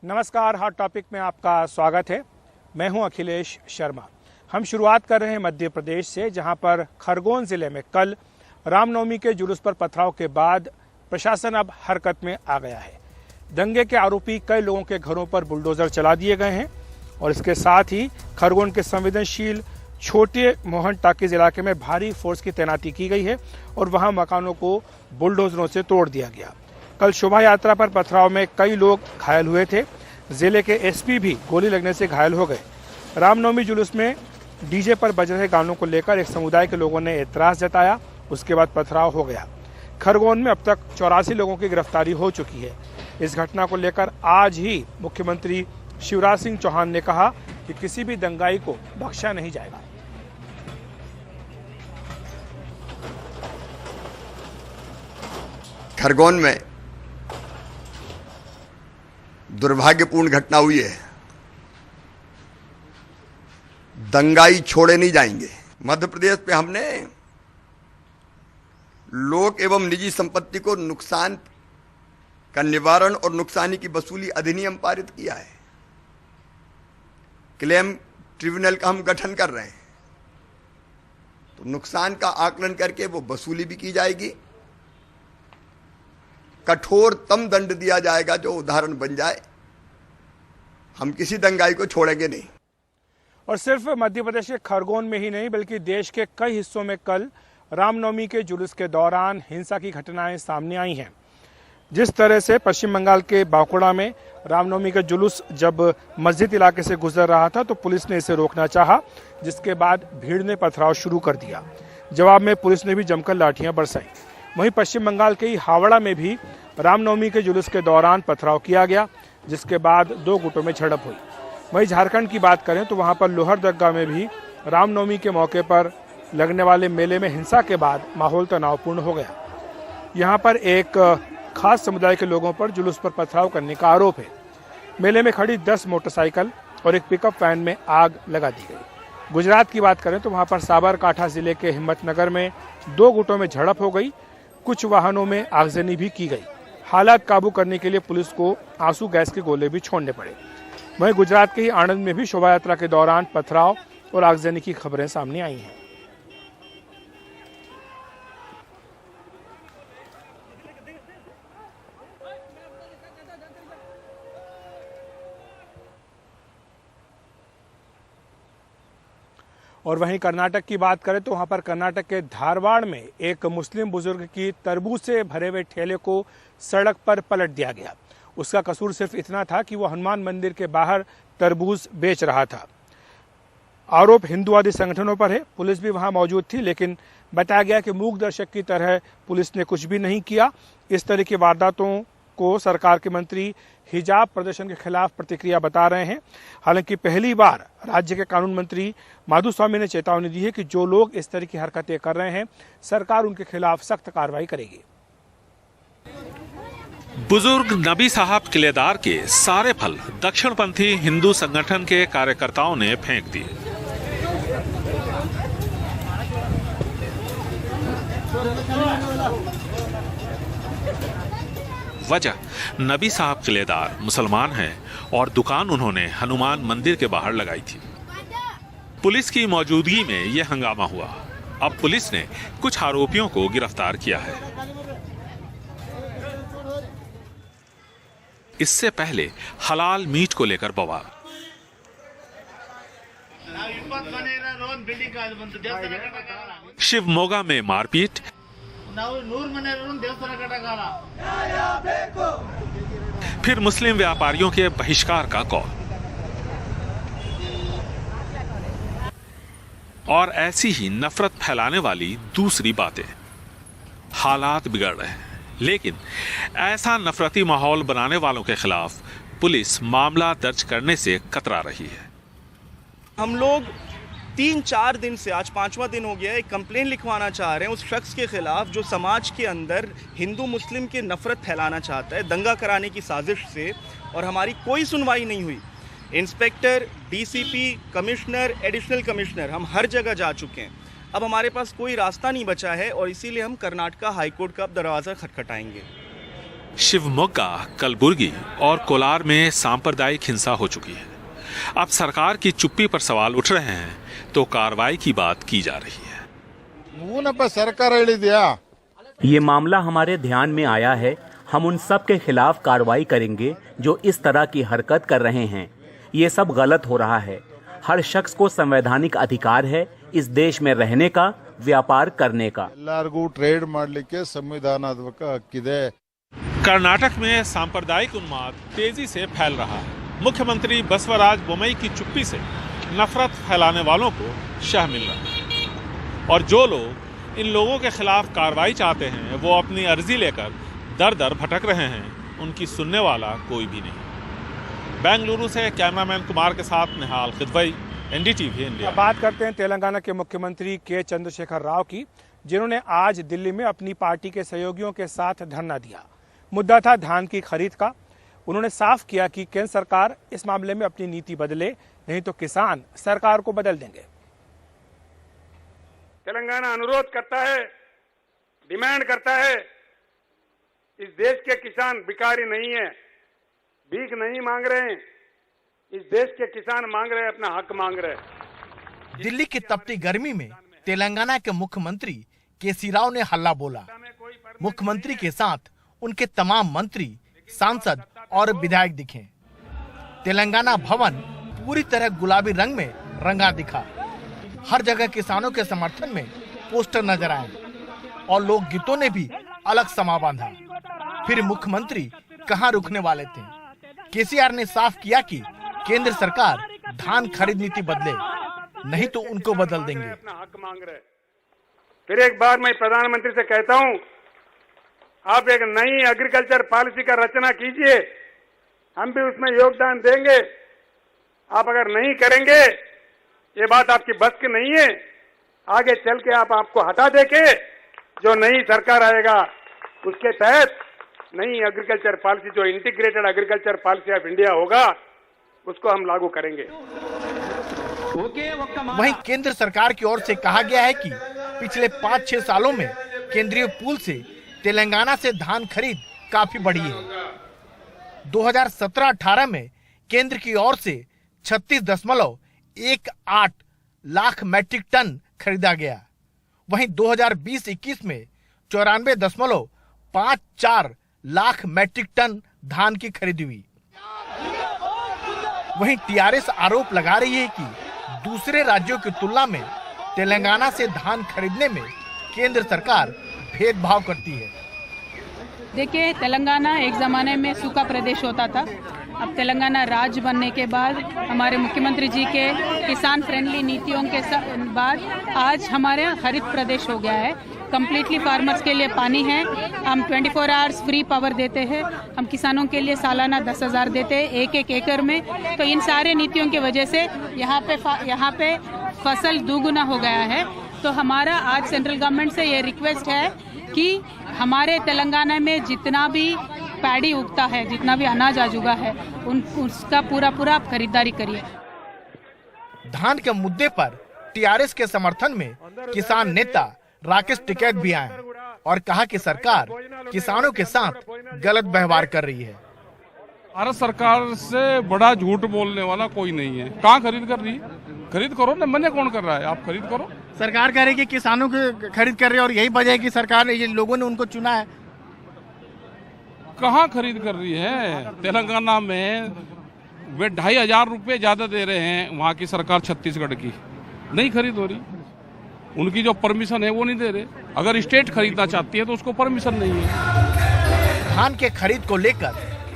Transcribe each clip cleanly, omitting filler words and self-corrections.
नमस्कार, hot topic में आपका स्वागत है। मैं हूं अखिलेश शर्मा। हम शुरुआत कर रहे हैं मध्य प्रदेश से, जहां पर खरगोन जिले में कल रामनवमी के जुलूस पर पथराव के बाद प्रशासन अब हरकत में आ गया है। दंगे के आरोपी कई लोगों के घरों पर बुलडोजर चला दिए गए हैं और इसके साथ ही खरगोन के संवेदनशील छोटे मोहन टाकीज इलाके में भारी फोर्स की तैनाती की गई है और वहां मकानों को बुलडोजरों से तोड़ दिया गया। कल शोभा यात्रा पर पथराव में कई लोग घायल हुए थे। जिले के एसपी भी गोली लगने से घायल हो गए। रामनवमी जुलूस में डीजे पर बज रहे गानों को लेकर एक समुदाय के लोगों ने एतराज जताया। उसके बाद पथराव हो गया। खरगोन में अब तक 84 लोगों की गिरफ्तारी हो चुकी है। इस घटना को लेकर आज ही मुख्यमंत्री शिवराज सिंह चौहान ने कहा कि किसी भी दंगाई को बख्शा नहीं जाएगा। खरगोन में दुर्भाग्यपूर्ण घटना हुई है। दंगाई छोड़े नहीं जाएंगे। मध्य प्रदेश पे हमने लोक एवं निजी संपत्ति को नुकसान का निवारण और नुकसानी की वसूली अधिनियम पारित किया है। क्लेम ट्रिब्यूनल का हम गठन कर रहे हैं, तो नुकसान का आकलन करके वो वसूली भी की जाएगी। कठोरतम दंड दिया जाएगा जो उदाहरण बन जाए। हम किसी दंगाई को छोड़ेंगे नहीं। और सिर्फ मध्य प्रदेश के खरगोन में ही नहीं बल्कि देश के कई हिस्सों में कल रामनवमी के जुलूस के दौरान हिंसा की घटनाएं सामने आई हैं। जिस तरह से पश्चिम बंगाल के बांकुड़ा में रामनवमी का जुलूस जब मस्जिद इलाके से गुजर रहा था तो पुलिस ने इसे रोकना चाहा, जिसके बाद भीड़ ने पथराव शुरू कर दिया। जवाब में पुलिस ने भी जमकर लाठियां बरसाई। वहीं पश्चिम बंगाल के ही हावड़ा में भी रामनवमी के जुलूस के दौरान पथराव किया गया, जिसके बाद 2 गुटों में झड़प हुई। वहीं झारखंड की बात करें तो वहां पर लोहरदगा में भी रामनवमी के मौके पर लगने वाले मेले में हिंसा के बाद माहौल तनावपूर्ण हो गया। यहां पर एक खास समुदाय के लोगों पर जुलूस पर पथराव करने का आरोप है। मेले में खड़ी 10 मोटरसाइकिल और एक पिकअप वैन में आग लगा दी गई। गुजरात की बात करें तो वहां पर साबरकांठा जिले के हिम्मतनगर में 2 गुटों में झड़प हो गई। कुछ वाहनों में आगजनी भी की गई। हालात काबू करने के लिए पुलिस को आंसू गैस के गोले भी छोड़ने पड़े। वहीं गुजरात के ही आणंद में भी शोभा यात्रा के दौरान पथराव और आगजनी की खबरें सामने आई हैं। और वहीं कर्नाटक की बात करें तो वहां पर कर्नाटक के धारवाड़ में एक मुस्लिम बुजुर्ग की तरबूज से भरे हुए ठेले को सड़क पर पलट दिया गया। उसका कसूर सिर्फ इतना था कि वो हनुमान मंदिर के बाहर तरबूज बेच रहा था। आरोप हिंदुवादी संगठनों पर है। पुलिस भी वहां मौजूद थी, लेकिन बताया गया कि मूक दर्शक की तरह पुलिस ने कुछ भी नहीं किया। इस तरह की वारदातों को सरकार के मंत्री हिजाब प्रदर्शन के खिलाफ प्रतिक्रिया बता रहे हैं। हालांकि पहली बार राज्य के कानून मंत्री माधुस्वामी ने चेतावनी दी है कि जो लोग इस तरह की हरकतें कर रहे हैं, सरकार उनके खिलाफ सख्त कार्रवाई करेगी। बुजुर्ग नबी साहब किलेदार के सारे फल दक्षिणपंथी हिंदू संगठन के कार्यकर्ताओं ने फेंक दिए। वजह, नबी साहब किलेदार मुसलमान हैं और दुकान उन्होंने हनुमान मंदिर के बाहर लगाई थी। पुलिस की मौजूदगी में यह हंगामा हुआ। अब पुलिस ने कुछ आरोपियों को गिरफ्तार किया है। इससे पहले हलाल मीट को लेकर बवाल। शिवमोगा में मारपीट, फिर मुस्लिम व्यापारियों के बहिष्कार का कॉल। और ऐसी ही नफरत फैलाने वाली दूसरी बातें। हालात बिगड़ रहे हैं, लेकिन ऐसा नफरती माहौल बनाने वालों के खिलाफ पुलिस मामला दर्ज करने से कतरा रही है। हम लोग 3-4 दिन से, आज 5वां दिन हो गया, एक कंप्लेन लिखवाना चाह रहे हैं उस शख्स के खिलाफ जो समाज के अंदर हिंदू मुस्लिम के नफरत फैलाना चाहता है, दंगा कराने की साजिश से, और हमारी कोई सुनवाई नहीं हुई। Inspector, DCP, commissioner, additional commissioner, हम हर जगह जा चुके हैं। अब हमारे पास कोई रास्ता नहीं बचा है और इसीलिए हम कर्नाटका हाईकोर्ट का अब दरवाज़ा खटखटाएंगे। शिवमोगा, कलबुर्गी और कोलार में सांप्रदायिक हिंसा हो चुकी है। अब सरकार की चुप्पी पर सवाल उठ रहे हैं तो कार्रवाई की बात की जा रही है। सरकार ये मामला हमारे ध्यान में आया है। हम उन सब के खिलाफ कार्रवाई करेंगे जो इस तरह की हरकत कर रहे हैं। ये सब गलत हो रहा है। हर शख्स को संवैधानिक अधिकार है इस देश में रहने का, व्यापार करने का। ट्रेड ಮಾಡಲಿಕ್ಕೆ ಸಂವಿಧಾನಾತ್ಮಕ ಹಕ್ಕಿದೆ। कर्नाटक में सांप्रदायिक उन्माद तेजी से फैल रहा है। मुख्यमंत्री बसवराज बोम्मई की चुप्पी से नफरत फैलाने वालों को शह मिल रहा है और जो लोग इन लोगों के खिलाफ कार्रवाई चाहते हैं वो अपनी अर्जी लेकर दर दर भटक रहे हैं। उनकी सुनने वाला कोई भी नहीं। बेंगलुरु से कैमरामैन कुमार के साथ निहाल खिदवई, एनडीटीवी इंडिया। बात करते हैं तेलंगाना के मुख्यमंत्री के चंद्रशेखर राव की, जिन्होंने आज दिल्ली में अपनी पार्टी के सहयोगियों के साथ धरना दिया। मुद्दा था धान की खरीद का। उन्होंने साफ किया कि केंद्र सरकार इस मामले में अपनी नीति बदले, नहीं तो किसान सरकार को बदल देंगे। तेलंगाना अनुरोध करता है, डिमांड करता है, इस देश के किसान भिखारी नहीं है, भीख नहीं मांग रहे हैं। इस देश के किसान मांग रहे हैं, अपना हक मांग रहे हैं। दिल्ली की तपती गर्मी में तेलंगाना के मुख्यमंत्री केसी राव ने हल्ला बोला। मुख्यमंत्री के साथ उनके तमाम मंत्री, सांसद और विधायक दिखे। तेलंगाना भवन पूरी तरह गुलाबी रंग में रंगा दिखा। हर जगह किसानों के समर्थन में पोस्टर नजर आए और लोक गीतों ने भी अलग समा बांधा। फिर मुख्यमंत्री कहां रुकने वाले थे। केसीआर ने साफ किया कि केंद्र सरकार धान खरीद नीति बदले, नहीं तो उनको बदल देंगे। अपना हक मांग रहे। फिर एक बार मैं प्रधानमंत्री से कहता हूं, आप एक नई एग्रीकल्चर पॉलिसी का रचना कीजिए, हम भी उसमें योगदान देंगे। आप अगर नहीं करेंगे, ये बात आपकी बस की नहीं है, आगे चल के आपको हटा देके जो नई सरकार आएगा उसके तहत नई एग्रीकल्चर पॉलिसी, जो integrated agriculture policy of India होगा, उसको हम लागू करेंगे। वहीं केंद्र सरकार की ओर से कहा गया है कि पिछले 5-6 सालों में केंद्रीय पूल से तेलंगाना से धान खरीद काफी बढ़ी है। 2017-18 में केंद्र की ओर से 36.18 लाख मैट्रिक टन खरीदा गया। वहीं 2020-21 में 94.54 लाख मैट्रिक टन धान की खरीदी हुई। वहीं टीआरएस आरोप लगा रही है कि दूसरे राज्यों की तुलना में तेलंगाना से धान खरीदने में केंद्र सरकार भेदभाव करती है। देखिए, तेलंगाना एक ज़माने में सूखा प्रदेश होता था। अब तेलंगाना राज्य बनने के बाद, हमारे मुख्यमंत्री जी के किसान फ्रेंडली नीतियों के बाद आज हमारे हरित प्रदेश हो गया है। कम्प्लीटली फार्मर्स के लिए पानी है। हम 24 आवर्स फ्री पावर देते हैं। हम किसानों के लिए सालाना 10,000 देते हैं एक एकड़ में। तो इन सारे नीतियों की वजह से यहाँ पे फसल दोगुना हो गया है। तो हमारा आज सेंट्रल गवर्नमेंट से ये रिक्वेस्ट है कि हमारे तेलंगाना में जितना भी पैडी उगता है, जितना भी अनाज आज उगा है, उसका पूरा आप खरीदारी करिए। धान के मुद्दे पर टीआरएस के समर्थन में किसान नेता राकेश टिकैत भी आए और कहा कि सरकार किसानों के साथ गलत व्यवहार कर रही है। भारत सरकार से बड़ा झूठ बोलने वाला कोई नहीं है। कहाँ खरीद कर रही है? खरीद करो ना, मना कौन कर रहा है? आप खरीद करो। सरकार कह रही है कि किसानों के खरीद कर रही है और यही वजह है कि सरकार ने, ये लोगों ने उनको चुना है। कहाँ खरीद कर रही है? तेलंगाना में वे 2,500 रुपये ज्यादा दे रहे हैं, वहाँ की सरकार छत्तीसगढ़ की नहीं खरीद हो रही। उनकी जो परमिशन है वो नहीं दे रहे। अगर स्टेट खरीदना चाहती है तो उसको परमिशन नहीं है। धान के खरीद को लेकर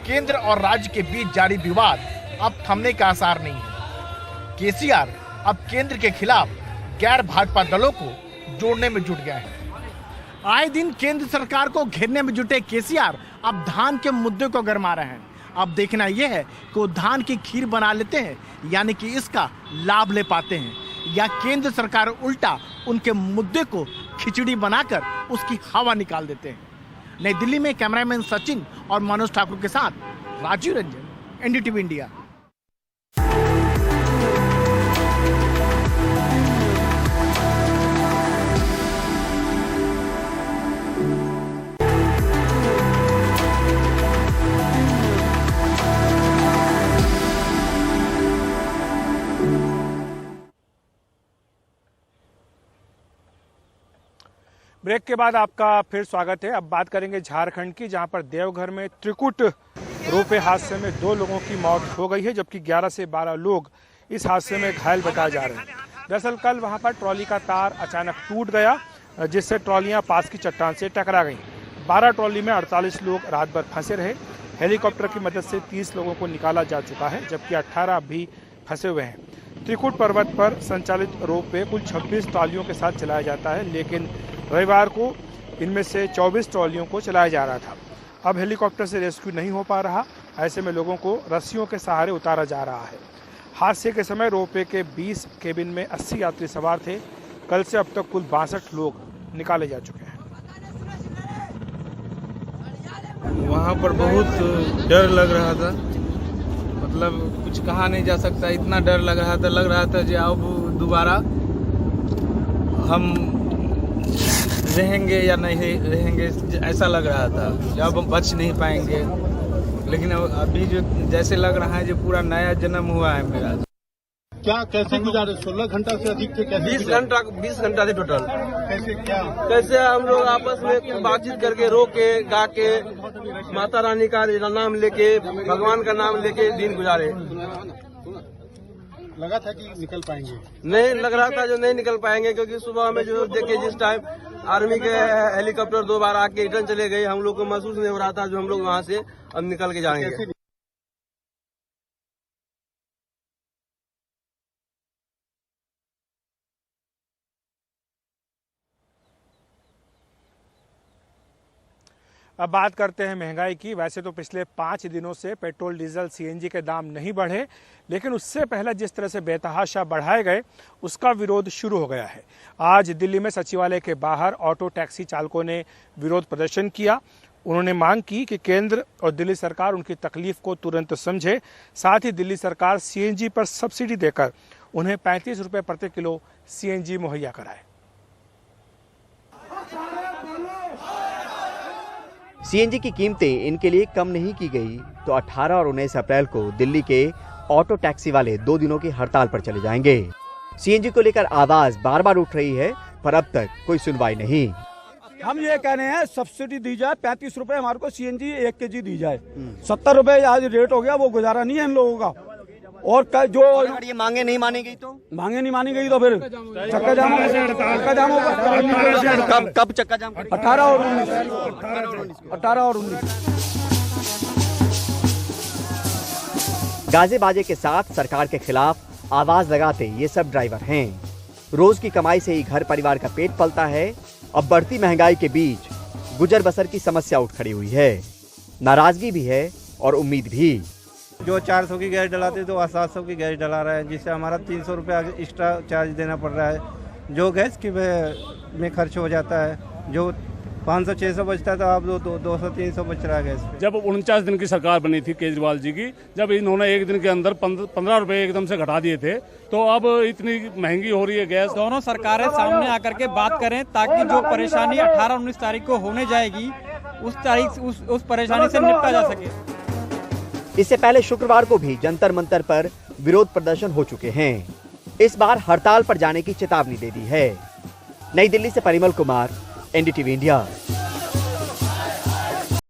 केंद्र और राज्य के बीच जारी विवाद अब थमने का आसार नहीं है। केसीआर अब केंद्र के खिलाफ गैर भाजपा दलों को जोड़ने में जुट गया है। आए दिन केंद्र सरकार को घेरने में जुटे केसीआर अब धान के मुद्दे को गरमा रहे हैं। अब देखना यह है कि वो धान की खीर बना लेते हैं, यानी कि इसका लाभ ले पाते हैं, या केंद्र सरकार उल्टा उनके मुद्दे को खिचड़ी बनाकर उसकी हवा निकाल देते हैं। नई दिल्ली में कैमरामैन सचिन और मनोज ठाकुर के साथ Rajiv Ranjan, NDTV India. Break के बाद आपका फिर स्वागत है। अब बात करेंगे झारखंड की, जहां पर देवघर में त्रिकुट रोपवे हादसे में 2 लोगों की मौत हो गई है, जबकि 11 से 12 लोग इस हादसे में घायल बताए जा रहे हैं। दरअसल कल वहां पर ट्रॉली का तार अचानक टूट गया, जिससे ट्रॉलियां पास की चट्टान से टकरा गईं। 12 ट्रॉली में 48 लोग रात भर फंसे रहे। हेलीकॉप्टर की मदद से 30 लोगों को निकाला जा चुका है, जबकि 18 अभी फंसे हुए हैं। त्रिकुट पर्वत पर संचालित रोपवे कुल 26 ट्रॉलियों के साथ चलाया जाता है, लेकिन रविवार को इनमें से 24 ट्रॉलियों को चलाया जा रहा था। अब हेलीकॉप्टर से रेस्क्यू नहीं हो पा रहा, ऐसे में लोगों को रस्सियों के सहारे उतारा जा रहा है। हादसे के समय रोपवे के 20 केबिन में 80 यात्री सवार थे। कल से अब तक कुल 62 लोग निकाले जा चुके हैं। वहाँ पर बहुत डर लग रहा था, मतलब कुछ कहा नहीं जा सकता, इतना डर लग रहा था कि अब दोबारा हम रहेंगे या नहीं रहेंगे, ऐसा लग रहा था। जब हम बच नहीं पाएंगे, लेकिन अभी जो जैसे लग रहा है जो पूरा नया जन्म हुआ है मेरा। क्या कैसे गुजारे? 16 घंटा से अधिक थे? 20 घंटा थे टोटल। कैसे हम लोग आपस में बातचीत करके रो के गा के माता रानी का नाम लेके, भगवान का नाम लेके दिन गुजारे। लगा था कि निकल पाएंगे? नहीं लग रहा था जो नहीं निकल पाएंगे, क्योंकि सुबह में जो देखे जिस टाइम आर्मी के हेलीकॉप्टर 2 बार आके रिटर्न चले गए, हम लोग को महसूस नहीं हो रहा था जो हम लोग वहाँ से अब निकल के जाएंगे। अब बात करते हैं महंगाई की। वैसे तो पिछले 5 दिनों से पेट्रोल, डीजल, सीएनजी के दाम नहीं बढ़े, लेकिन उससे पहले जिस तरह से बेतहाशा बढ़ाए गए, उसका विरोध शुरू हो गया है। आज दिल्ली में सचिवालय के बाहर ऑटो टैक्सी चालकों ने विरोध प्रदर्शन किया। उन्होंने मांग की कि केंद्र और दिल्ली सरकार उनकी तकलीफ को तुरंत समझे, साथ ही दिल्ली सरकार सीएनजी पर सब्सिडी देकर उन्हें 35 रुपये प्रति किलो सीएनजी मुहैया कराए। सीएनजी की कीमतें इनके लिए कम नहीं की गई तो 18 और 19 अप्रैल को दिल्ली के ऑटो टैक्सी वाले 2 दिनों की हड़ताल पर चले जाएंगे। सीएनजी को लेकर आवाज बार बार उठ रही है, पर अब तक कोई सुनवाई नहीं। हम ये कह रहे हैं सब्सिडी दी जाए, 35 रुपए हमारे को सीएनजी 1 kg दी जाए। 70 रुपए आज रेट हो गया, वो गुजारा नहीं है इन लोगों का। और जो अगर ये मांगे नहीं मानी गई तो फिर चक्का जाम होगा। कब चक्का जाम? 18 और 19। गाजे बाजे के साथ सरकार के खिलाफ आवाज लगाते ये सब ड्राइवर हैं। रोज की कमाई से ही घर परिवार का पेट पलता है। अब बढ़ती महंगाई के बीच गुजर बसर की समस्या उठ खड़ी हुई है। नाराजगी भी है और उम्मीद भी। जो 400 की गैस डलाते तो 700 की गैस डला रहा है, जिससे हमारा 300 रुपया एक्स्ट्रा चार्ज देना पड़ रहा है, जो गैस की में खर्च हो जाता है। जो 500-600 बचता था, अब 200-300 बच रहा है गैस। जब 49 दिन की सरकार बनी थी केजरीवाल जी की, जब इन्होंने एक दिन के अंदर 15 रुपए एकदम से घटा दिए थे, तो अब इतनी महंगी हो रही है गैस। दोनों सरकारें सामने आकर के बात करें, ताकि जो परेशानी 18-19 तारीख को होने जाएगी, उस परेशानी से निपटा जा सके। इससे पहले शुक्रवार को भी जंतर मंतर पर विरोध प्रदर्शन हो चुके हैं। इस बार हड़ताल पर जाने की चेतावनी दे दी है। नई दिल्ली से परिमल कुमार, एनडीटीवी इंडिया।